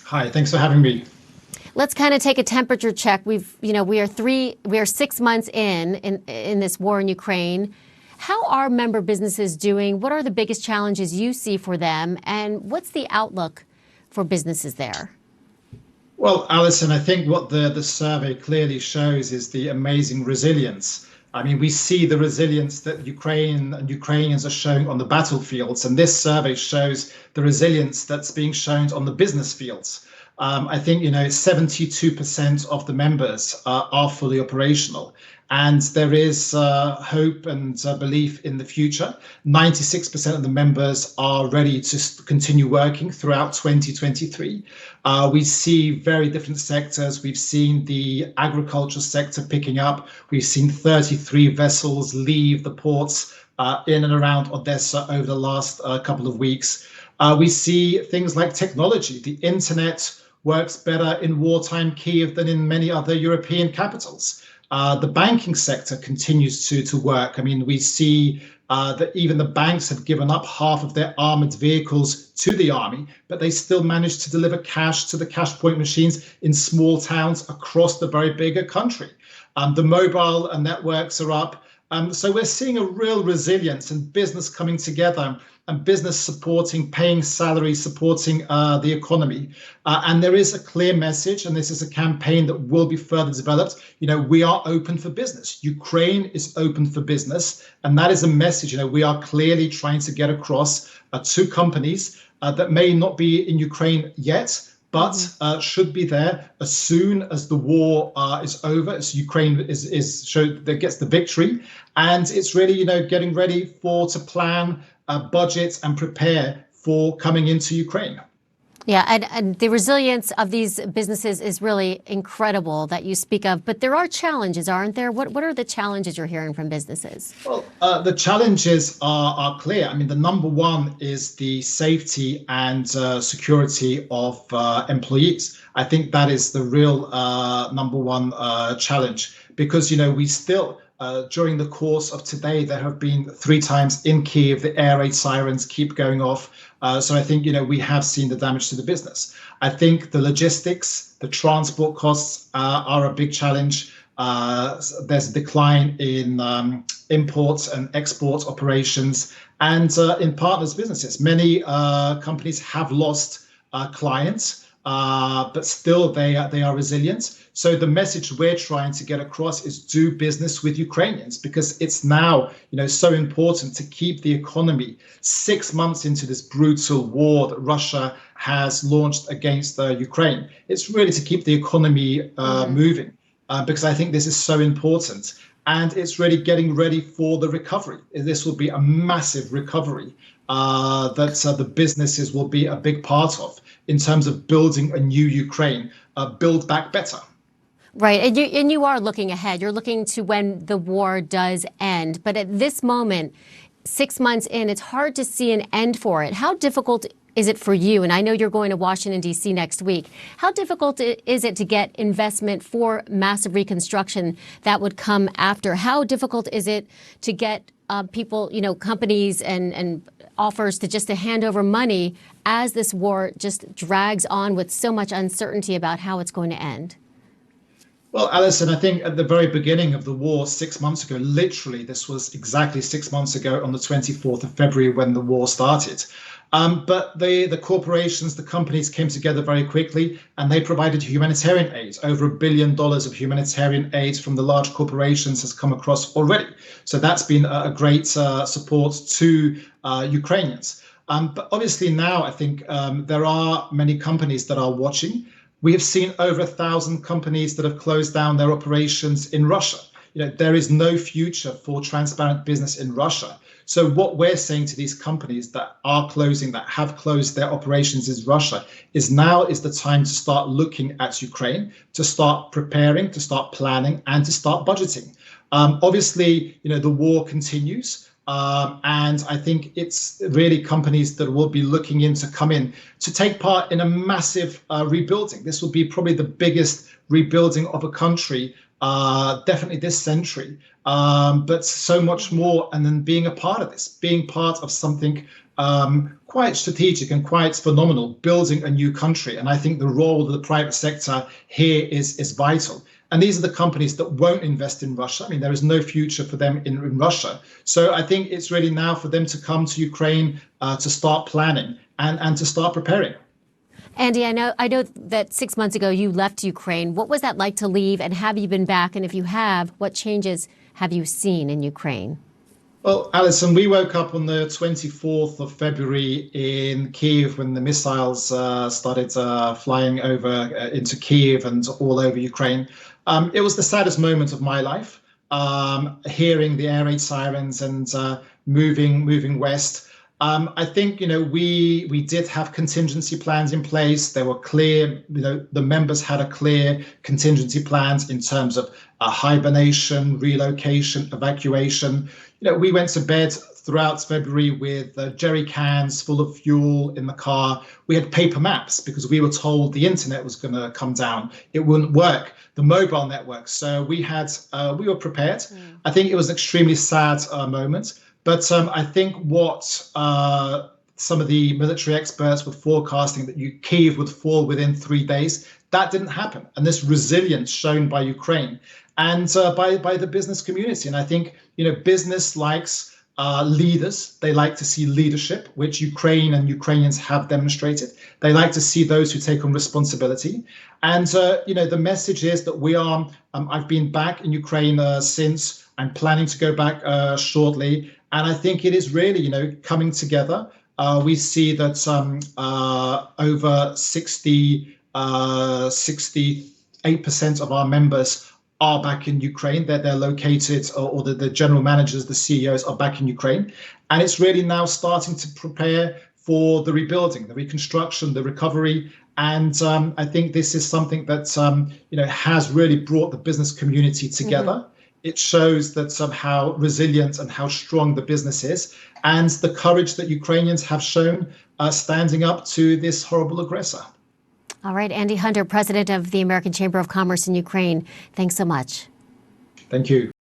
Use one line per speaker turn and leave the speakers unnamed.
Hi, thanks for having me.
Let's kind of take a temperature check. We are 6 months in this war in Ukraine. How are member businesses doing? What are the biggest challenges you see for them? And what's the outlook for businesses there?
Well, Alison, I think what the survey clearly shows is the amazing resilience. I mean, we see the resilience that Ukraine and Ukrainians are showing on the battlefields, and this survey shows the resilience that's being shown on the business fields. I think, 72% of the members are fully operational. And there is hope and belief in the future. 96% of the members are ready to continue working throughout 2023. We see very different sectors. We've seen the agriculture sector picking up. We've seen 33 vessels leave the ports in and around Odessa over the last couple of weeks. We see things like technology. The internet works better in wartime Kyiv than in many other European capitals. The banking sector continues to work. I mean, we see that even the banks have given up half of their armored vehicles to the army, but they still manage to deliver cash to the cash point machines in small towns across the very bigger country. The mobile networks are up. So we're seeing a real resilience and business coming together and business supporting, paying salaries, supporting the economy. And there is a clear message, and this is a campaign that will be further developed. We are open for business. Ukraine is open for business. And that is a message, we are clearly trying to get across to companies that may not be in Ukraine yet, but should be there as soon as the war is over, as Ukraine is showed that gets the victory, and it's really getting ready to plan, budget, and prepare for coming into Ukraine.
Yeah, and the resilience of these businesses is really incredible that you speak of. But there are challenges, aren't there? What are the challenges you're hearing from businesses?
Well, the challenges are clear. I mean, the number one is the safety and security of employees. I think that is the real number one challenge, because, we still, during the course of today, there have been 3 times in Kyiv, the air raid sirens keep going off. So I think, we have seen the damage to the business. I think the logistics, the transport costs are a big challenge. There's a decline in imports and export operations and in partners' businesses. Many companies have lost clients, but still they are resilient. So the message we're trying to get across is do business with Ukrainians, because it's now, so important to keep the economy 6 months into this brutal war that Russia has launched against Ukraine. It's really to keep the economy moving, because I think this is so important. And it's really getting ready for the recovery. This will be a massive recovery that the businesses will be a big part of in terms of building a new Ukraine, build back better.
Right. And you are looking ahead. You're looking to when the war does end. But at this moment, 6 months in, it's hard to see an end for it. How difficult is it for you? And I know you're going to Washington, D.C. next week. How difficult is it to get investment for massive reconstruction that would come after? How difficult is it to get people, companies and offers to hand over money as this war just drags on with so much uncertainty about how it's going to end?
Well, Alison, I think at the very beginning of the war 6 months ago, literally, this was exactly 6 months ago on the 24th of February when the war started. But the corporations, the companies came together very quickly, and they provided humanitarian aid. Over $1 billion of humanitarian aid from the large corporations has come across already. So that's been a great support to Ukrainians. But obviously now I think there are many companies that are watching. We have seen over 1,000 companies that have closed down their operations in Russia. There is no future for transparent business in Russia. So what we're saying to these companies that are closing, that have closed their operations in Russia, is now is the time to start looking at Ukraine, to start preparing, to start planning, and to start budgeting. Obviously, the war continues. And I think it's really companies that will be looking in to come in to take part in a massive rebuilding. This will be probably the biggest rebuilding of a country, definitely this century, but so much more. And then being a part of this, being part of something quite strategic and quite phenomenal, building a new country. And I think the role of the private sector here is vital. And these are the companies that won't invest in Russia. I mean, there is no future for them in Russia. So I think it's really now for them to come to Ukraine to start planning and to start preparing.
Andy, I know that 6 months ago you left Ukraine. What was that like to leave, and have you been back? And if you have, what changes have you seen in Ukraine?
Well, Alison, we woke up on the 24th of February in Kyiv when the missiles started flying over into Kyiv and all over Ukraine. It was the saddest moment of my life, hearing the air raid sirens and moving west. I think, we did have contingency plans in place. They were clear, the members had a clear contingency plans in terms of hibernation, relocation, evacuation. We went to bed throughout February with jerry cans full of fuel in the car. We had paper maps because we were told the internet was going to come down. It wouldn't work, the mobile network. So we were prepared. I think it was an extremely sad moment. But I think what some of the military experts were forecasting, that Kyiv would fall within 3 days, that didn't happen. And this resilience shown by Ukraine and by the business community. And I think, business likes leaders. They like to see leadership, which Ukraine and Ukrainians have demonstrated. They like to see those who take on responsibility. And, the message is that we are, I've been back in Ukraine since. I'm planning to go back shortly. And I think it is really, coming together. We see that over 68% of our members are back in Ukraine. They're located, or the general managers, the CEOs are back in Ukraine. And it's really now starting to prepare for the rebuilding, the reconstruction, the recovery. And I think this is something that, has really brought the business community together. Mm-hmm. It shows that how resilient and how strong the business is, and the courage that Ukrainians have shown standing up to this horrible aggressor.
All right, Andy Hunder, president of the American Chamber of Commerce in Ukraine. Thanks so much.
Thank you.